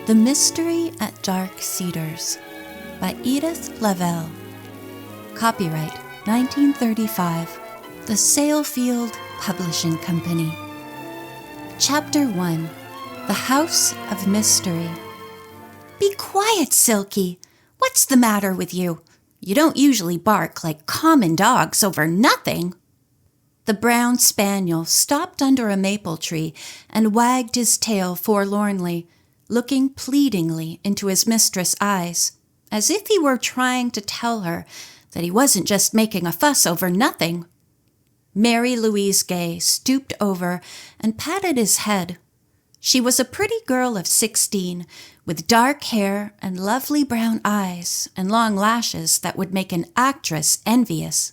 The Mystery at Dark Cedars by Edith Lavell. Copyright 1935. The Sailfield Publishing Company. Chapter 1. The House of Mystery. Be quiet, Silky. What's the matter with you? You don't usually bark like common dogs over nothing. The brown spaniel stopped under a maple tree and wagged his tail forlornly, looking pleadingly into his mistress' eyes, as if he were trying to tell her that he wasn't just making a fuss over nothing. Mary Louise Gay stooped over and patted his head. She was a pretty girl of 16, with dark hair and lovely brown eyes and long lashes that would make an actress envious.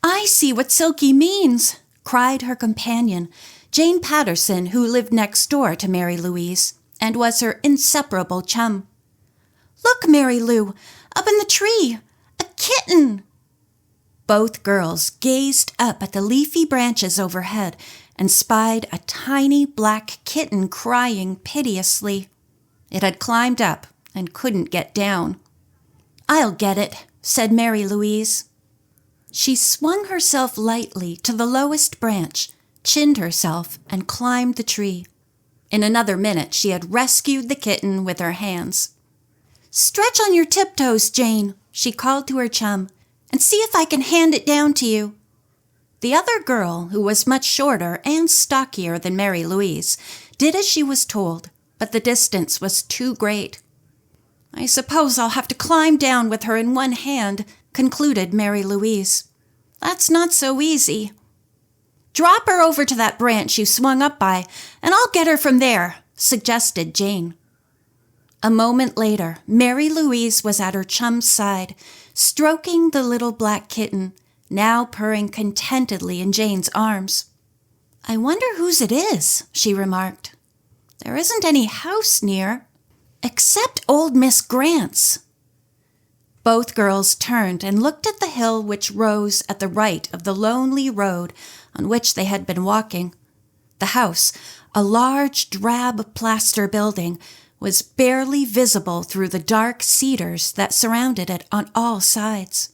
"I see what Silky means," cried her companion, Jane Patterson, who lived next door to Mary Louise and was her inseparable chum. "Look, Mary Lou, up in the tree, a kitten!" Both girls gazed up at the leafy branches overhead and spied a tiny black kitten crying piteously. It had climbed up and couldn't get down. "I'll get it," said Mary Louise. She swung herself lightly to the lowest branch, chinned herself, and climbed the tree. In another minute, she had rescued the kitten with her hands. "Stretch on your tiptoes, Jane," she called to her chum, "and see if I can hand it down to you." The other girl, who was much shorter and stockier than Mary Louise, did as she was told, but the distance was too great. "I suppose I'll have to climb down with her in one hand," concluded Mary Louise. "That's not so easy." "Drop her over to that branch you swung up by, and I'll get her from there," suggested Jane. A moment later, Mary Louise was at her chum's side, stroking the little black kitten, now purring contentedly in Jane's arms. "I wonder whose it is," she remarked. "There isn't any house near, except old Miss Grant's." Both girls turned and looked at the hill which rose at the right of the lonely road on which they had been walking. The house, a large drab plaster building, was barely visible through the dark cedars that surrounded it on all sides.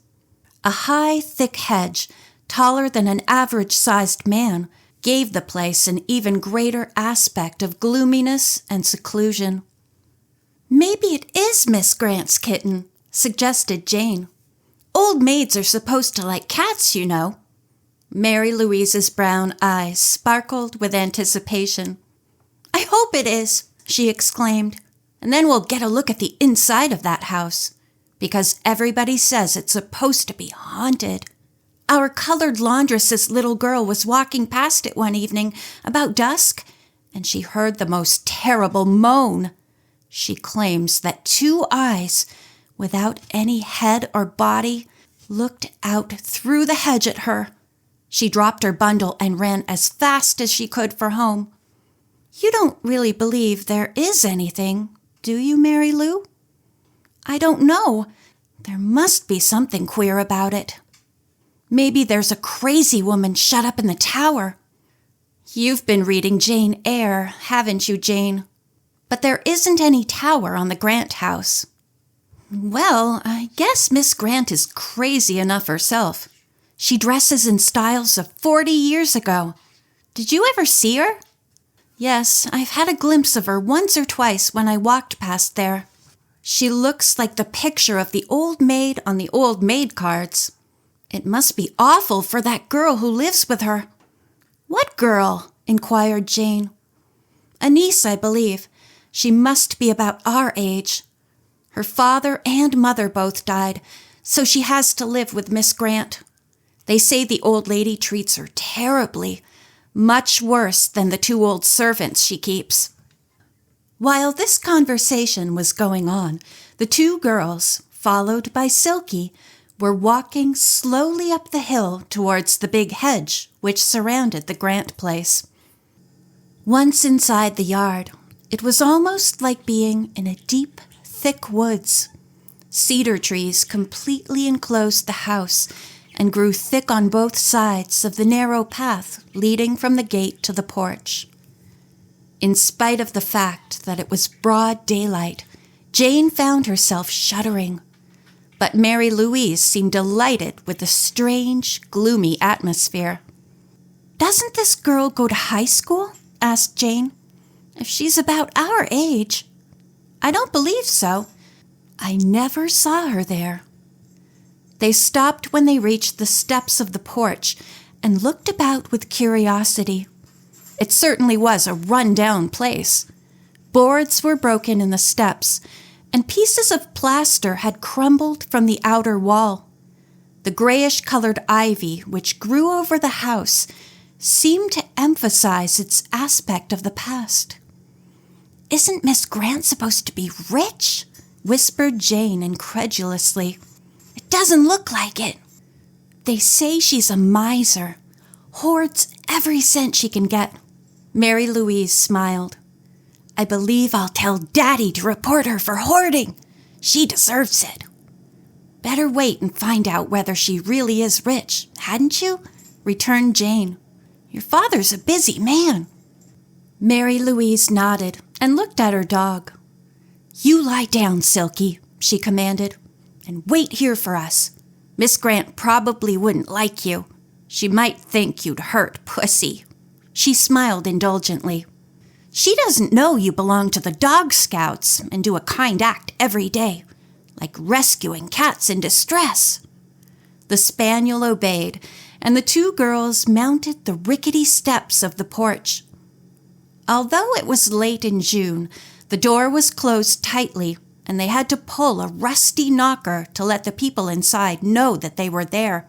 A high, thick hedge, taller than an average-sized man, gave the place an even greater aspect of gloominess and seclusion. "Maybe it is Miss Grant's kitten," suggested Jane. "Old maids are supposed to like cats, you know." Mary Louise's brown eyes sparkled with anticipation. "I hope it is," she exclaimed, "and then we'll get a look at the inside of that house, because everybody says it's supposed to be haunted. Our colored laundress's little girl was walking past it one evening about dusk, and she heard the most terrible moan. She claims that two eyes, without any head or body, looked out through the hedge at her. She dropped her bundle and ran as fast as she could for home. You don't really believe there is anything, do you, Mary Lou?" "I don't know. There must be something queer about it. Maybe there's a crazy woman shut up in the tower." "You've been reading Jane Eyre, haven't you, Jane? But there isn't any tower on the Grant house." "Well, I guess Miss Grant is crazy enough herself. She dresses in styles of 40 years ago. Did you ever see her?" "Yes, I've had a glimpse of her once or twice when I walked past there. She looks like the picture of the old maid on the old maid cards. It must be awful for that girl who lives with her." "What girl?" inquired Jane. "A niece, I believe. She must be about our age. Her father and mother both died, so she has to live with Miss Grant. They say the old lady treats her terribly, much worse than the two old servants she keeps." While this conversation was going on, the two girls, followed by Silky, were walking slowly up the hill towards the big hedge which surrounded the Grant place. Once inside the yard, it was almost like being in a deep, thick woods. Cedar trees completely enclosed the house and grew thick on both sides of the narrow path leading from the gate to the porch. In spite of the fact that it was broad daylight, Jane found herself shuddering. But Mary Louise seemed delighted with the strange, gloomy atmosphere. "Doesn't this girl go to high school?" asked Jane. "If she's about our age." "I don't believe so. I never saw her there." They stopped when they reached the steps of the porch and looked about with curiosity. It certainly was a run-down place. Boards were broken in the steps, and pieces of plaster had crumbled from the outer wall. The grayish-colored ivy which grew over the house seemed to emphasize its aspect of the past. "Isn't Miss Grant supposed to be rich?" whispered Jane incredulously. "It doesn't look like it." "They say she's a miser, hoards every cent she can get." Mary Louise smiled. "I believe I'll tell Daddy to report her for hoarding. She deserves it." "Better wait and find out whether she really is rich, hadn't you?" returned Jane. "Your father's a busy man." Mary Louise nodded and looked at her dog. "You lie down, Silky," she commanded, "and wait here for us. Miss Grant probably wouldn't like you. She might think you'd hurt Pussy." She smiled indulgently. "She doesn't know you belong to the Dog Scouts and do a kind act every day, like rescuing cats in distress." The spaniel obeyed, and the two girls mounted the rickety steps of the porch. Although it was late in June, the door was closed tightly, and they had to pull a rusty knocker to let the people inside know that they were there.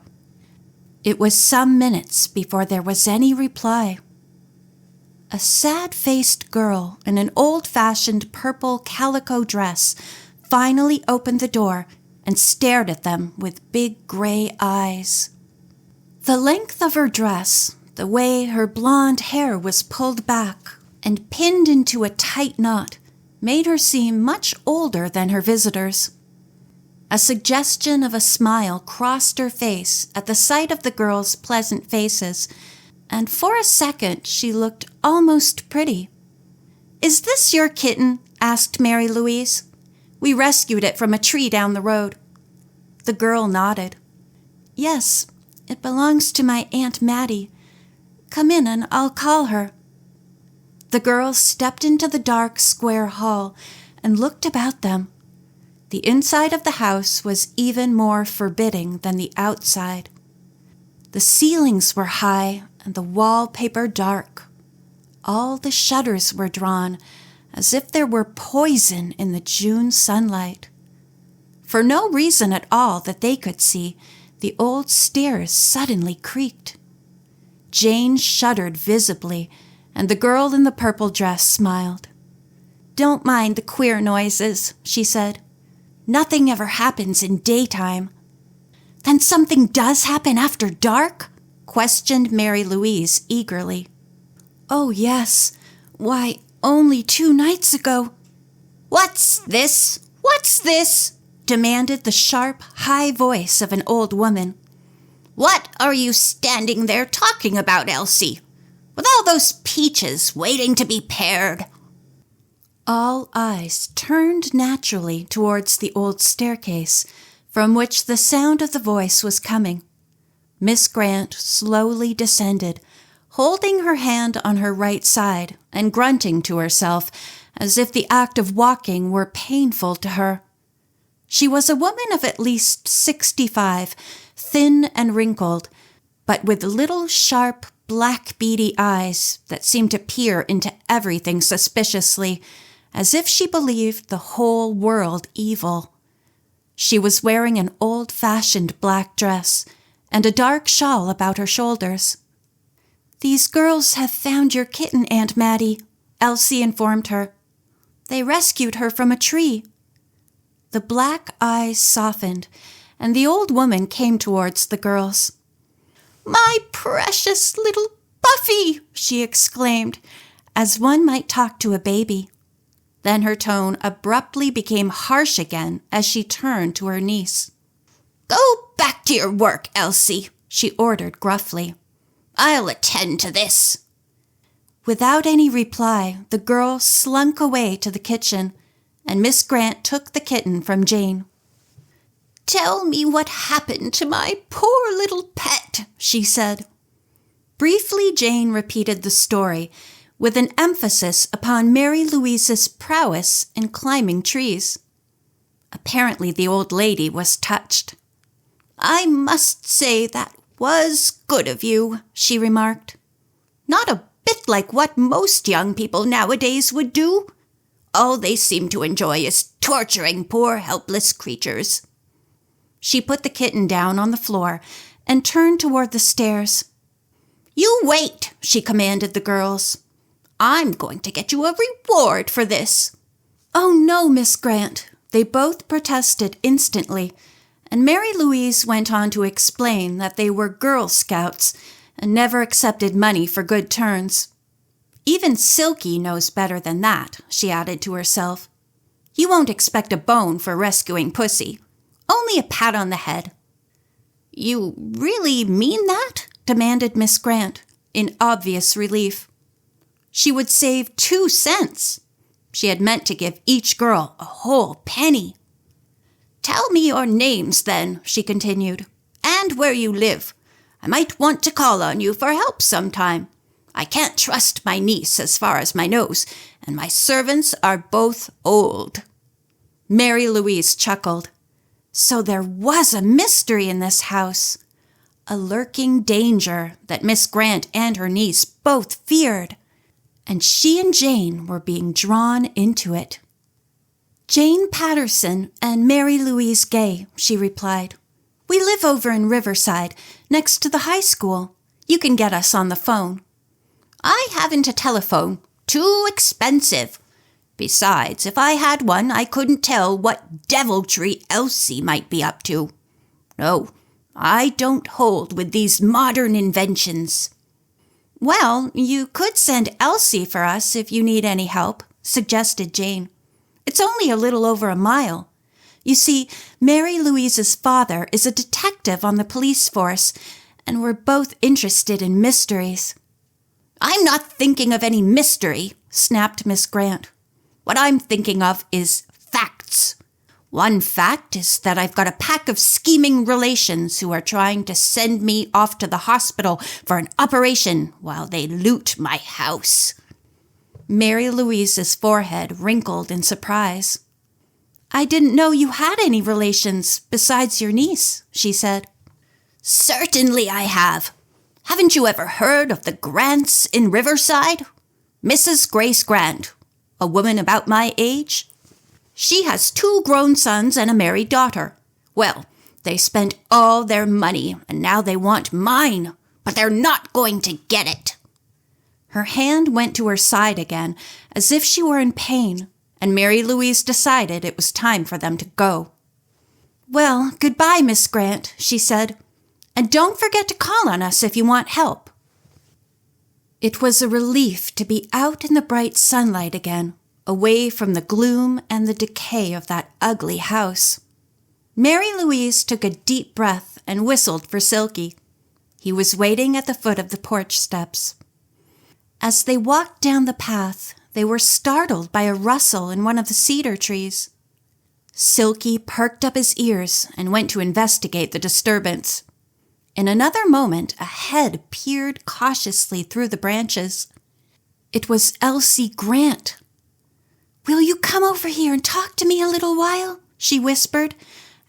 It was some minutes before there was any reply. A sad-faced girl in an old-fashioned purple calico dress finally opened the door and stared at them with big gray eyes. The length of her dress, the way her blonde hair was pulled back and pinned into a tight knot, made her seem much older than her visitors. A suggestion of a smile crossed her face at the sight of the girls' pleasant faces, and for a second she looked almost pretty. "Is this your kitten?" asked Mary Louise. "We rescued it from a tree down the road." The girl nodded. "Yes, it belongs to my Aunt Mattie. Come in and I'll call her." The girls stepped into the dark square hall and looked about them. The inside of the house was even more forbidding than the outside. The ceilings were high and the wallpaper dark. All the shutters were drawn, as if there were poison in the June sunlight. For no reason at all that they could see, the old stairs suddenly creaked. Jane shuddered visibly, and the girl in the purple dress smiled. "Don't mind the queer noises," she said. "Nothing ever happens in daytime." "Then something does happen after dark?" questioned Mary Louise eagerly. "Oh, yes. Why, only 2 nights ago." "What's this? What's this?" demanded the sharp, high voice of an old woman. "What are you standing there talking about, Elsie? With all those peaches waiting to be pared?" All eyes turned naturally towards the old staircase, from which the sound of the voice was coming. Miss Grant slowly descended, holding her hand on her right side and grunting to herself as if the act of walking were painful to her. She was a woman of at least 65, thin and wrinkled, but with little sharp, black beady eyes that seemed to peer into everything suspiciously, as if she believed the whole world evil. She was wearing an old-fashioned black dress and a dark shawl about her shoulders. "These girls have found your kitten, Aunt Mattie," Elsie informed her. "They rescued her from a tree." The black eyes softened, and the old woman came towards the girls. "My precious little Buffy!" she exclaimed, as one might talk to a baby. Then her tone abruptly became harsh again as she turned to her niece. "Go back to your work, Elsie," she ordered gruffly. "I'll attend to this." Without any reply, the girl slunk away to the kitchen, and Miss Grant took the kitten from Jane. "Tell me what happened to my poor little pet," she said. Briefly, Jane repeated the story, with an emphasis upon Mary Louise's prowess in climbing trees. Apparently the old lady was touched. "I must say that was good of you," she remarked. "Not a bit like what most young people nowadays would do. All they seem to enjoy is torturing poor helpless creatures." She put the kitten down on the floor and turned toward the stairs. "You wait," she commanded the girls. "I'm going to get you a reward for this." "Oh, no, Miss Grant," they both protested instantly, and Mary Louise went on to explain that they were Girl Scouts and never accepted money for good turns. "Even Silky knows better than that," she added to herself. "You won't expect a bone for rescuing Pussy. Only a pat on the head." "You really mean that?" demanded Miss Grant, in obvious relief. She would save 2 cents. She had meant to give each girl a whole penny. "Tell me your names, then," she continued, "and where you live. I might want to call on you for help sometime. I can't trust my niece as far as my nose, and my servants are both old." Mary Louise chuckled. So there was a mystery in this house, a lurking danger that Miss Grant and her niece both feared, and she and Jane were being drawn into it. "Jane Patterson and Mary Louise Gay," she replied. "We live over in Riverside, next to the high school. You can get us on the phone." "I haven't a telephone. Too expensive. Besides, if I had one, I couldn't tell what deviltry Elsie might be up to. No, I don't hold with these modern inventions." "Well, you could send Elsie for us if you need any help," suggested Jane. "It's only a little over a mile. You see, Mary Louise's father is a detective on the police force, and we're both interested in mysteries." "I'm not thinking of any mystery," snapped Miss Grant. "What I'm thinking of is facts. One fact is that I've got a pack of scheming relations who are trying to send me off to the hospital for an operation while they loot my house." Mary Louise's forehead wrinkled in surprise. "I didn't know you had any relations besides your niece," she said. "Certainly I have. Haven't you ever heard of the Grants in Riverside? Mrs. Grace Grant, a woman about my age. She has 2 grown sons and a married daughter. Well, they spent all their money, and now they want mine, but they're not going to get it." Her hand went to her side again, as if she were in pain, and Mary Louise decided it was time for them to go. "Well, goodbye, Miss Grant," she said, "and don't forget to call on us if you want help." It was a relief to be out in the bright sunlight again, away from the gloom and the decay of that ugly house. Mary Louise took a deep breath and whistled for Silky. He was waiting at the foot of the porch steps. As they walked down the path, they were startled by a rustle in one of the cedar trees. Silky perked up his ears and went to investigate the disturbance. In another moment, a head peered cautiously through the branches. It was Elsie Grant. "Will you come over here and talk to me a little while?" she whispered,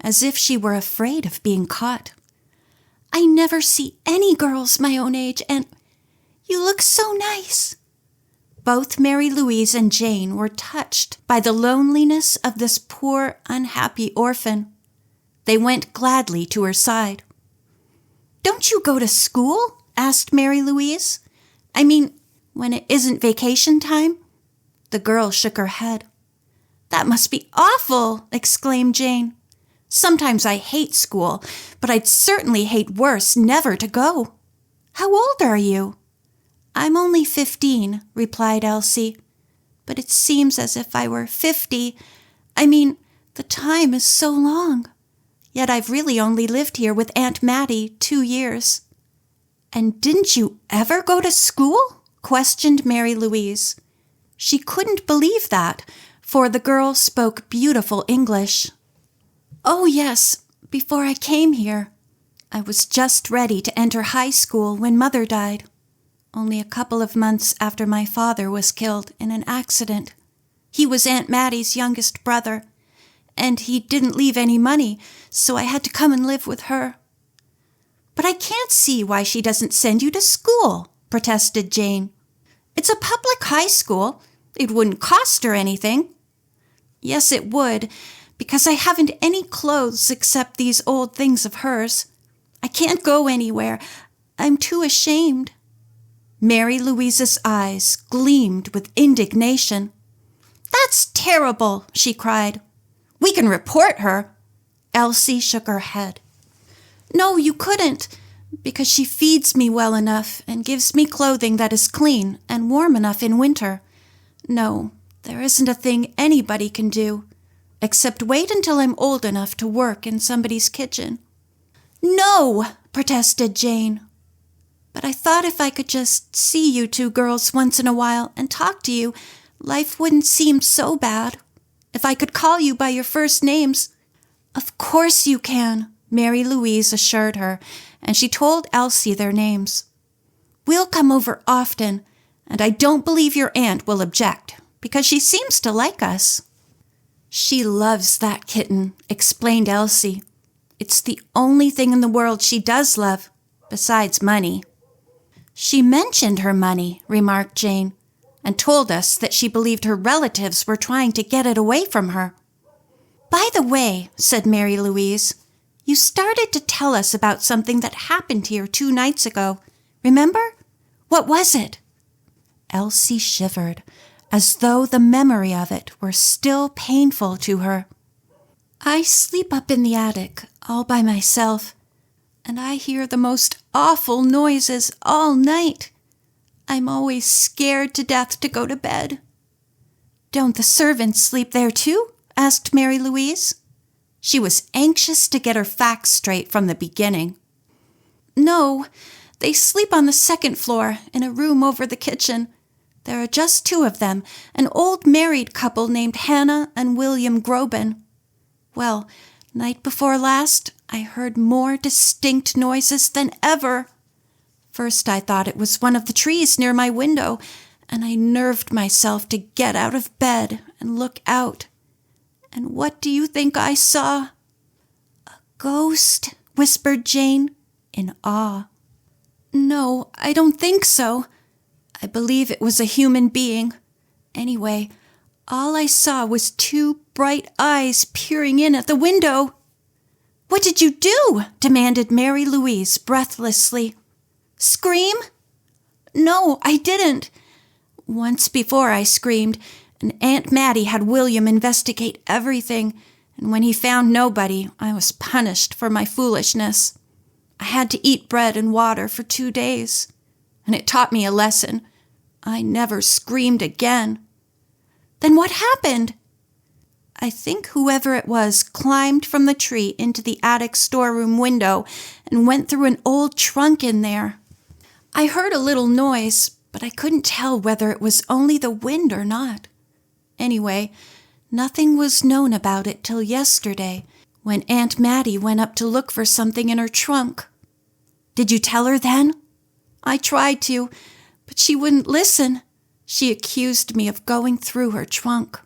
as if she were afraid of being caught. "I never see any girls my own age, and you look so nice." Both Mary Louise and Jane were touched by the loneliness of this poor, unhappy orphan. They went gladly to her side. "Don't you go to school?" asked Mary Louise. "I mean, when it isn't vacation time?" The girl shook her head. "That must be awful!" exclaimed Jane. "Sometimes I hate school, but I'd certainly hate worse never to go. How old are you?" "I'm only 15, replied Elsie. "But it seems as if I were 50. I mean, the time is so long. Yet I've really only lived here with Aunt Mattie 2 years." "And didn't you ever go to school?" questioned Mary Louise. She couldn't believe that, for the girl spoke beautiful English. "Oh, yes, before I came here. I was just ready to enter high school when Mother died, only a couple of months after my father was killed in an accident. He was Aunt Mattie's youngest brother, and he didn't leave any money, so I had to come and live with her." "But I can't see why she doesn't send you to school," protested Jane. "It's a public high school. It wouldn't cost her anything." "Yes, it would, because I haven't any clothes except these old things of hers. I can't go anywhere. I'm too ashamed." Mary Louise's eyes gleamed with indignation. "That's terrible," she cried. "We can report her." Elsie shook her head. "No, you couldn't, because she feeds me well enough and gives me clothing that is clean and warm enough in winter. No, there isn't a thing anybody can do, except wait until I'm old enough to work in somebody's kitchen." "No," protested Jane. "But I thought if I could just see you two girls once in a while and talk to you, life wouldn't seem so bad. If I could call you by your first names." "Of course you can," Mary Louise assured her, and she told Elsie their names. "We'll come over often, and I don't believe your aunt will object, because she seems to like us." "She loves that kitten," explained Elsie. "It's the only thing in the world she does love, besides money." "She mentioned her money," remarked Jane, "and told us that she believed her relatives were trying to get it away from her." "By the way," said Mary Louise, "you started to tell us about something that happened here 2 nights ago. Remember? What was it?" Elsie shivered, as though the memory of it were still painful to her. "I sleep up in the attic, all by myself, and I hear the most awful noises all night. I'm always scared to death to go to bed." "Don't the servants sleep there too?" asked Mary Louise. She was anxious to get her facts straight from the beginning. "No, they sleep on the 2nd floor in a room over the kitchen. There are just 2 of them, an old married couple named Hannah and William Groban. Well, night before last, I heard more distinct noises than ever. First I thought it was one of the trees near my window, and I nerved myself to get out of bed and look out. And what do you think I saw?" "A ghost," whispered Jane, in awe. "No, I don't think so. I believe it was a human being. Anyway, all I saw was 2 bright eyes peering in at the window." "What did you do?" demanded Mary Louise breathlessly. "Scream?" "No, I didn't. Once before I screamed, and Aunt Mattie had William investigate everything, and when he found nobody, I was punished for my foolishness. I had to eat bread and water for 2 days, and it taught me a lesson. I never screamed again." "Then what happened?" "I think whoever it was climbed from the tree into the attic storeroom window and went through an old trunk in there. I heard a little noise, but I couldn't tell whether it was only the wind or not. Anyway, nothing was known about it till yesterday, when Aunt Mattie went up to look for something in her trunk." "Did you tell her then?" "I tried to, but she wouldn't listen. She accused me of going through her trunk.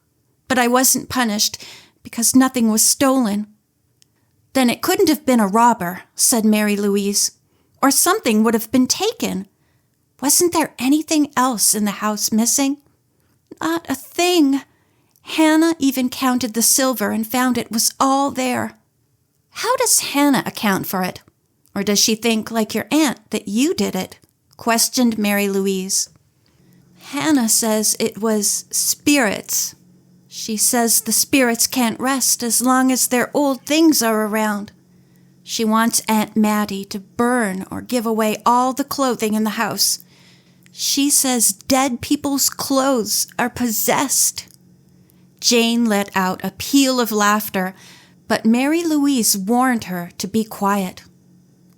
But I wasn't punished, because nothing was stolen." "Then it couldn't have been a robber," said Mary Louise, "or something would have been taken. Wasn't there anything else in the house missing?" "Not a thing. Hannah even counted the silver and found it was all there." "How does Hannah account for it? Or does she think, like your aunt, that you did it?" questioned Mary Louise. "Hannah says it was spirits. She says the spirits can't rest as long as their old things are around. She wants Aunt Mattie to burn or give away all the clothing in the house. She says dead people's clothes are possessed." Jane let out a peal of laughter, but Mary Louise warned her to be quiet.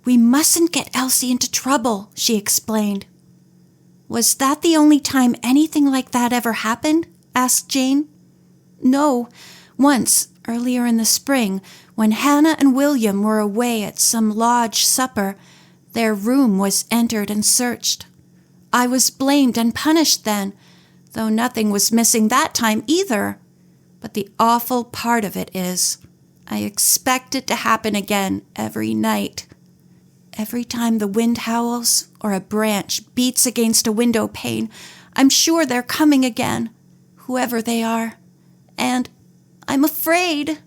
"We mustn't get Elsie into trouble," she explained. Was that the only time anything like that ever happened? Asked Jane. No. Once, earlier in the spring, when Hannah and William were away at some lodge supper, their room was entered and searched. I was blamed and punished then, though nothing was missing that time either. But the awful part of it is, I expect it to happen again every night. Every time the wind howls or a branch beats against a window pane, I'm sure they're coming again, whoever they are. And I'm afraid.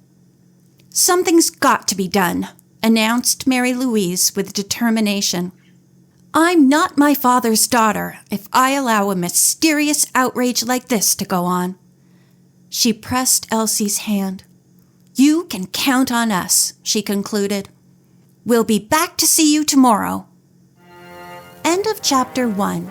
Something's got to be done, announced Mary Louise with determination. I'm not my father's daughter if I allow a mysterious outrage like this to go on. She pressed Elsie's hand. You can count on us, she concluded. We'll be back to see you tomorrow. End of Chapter 1.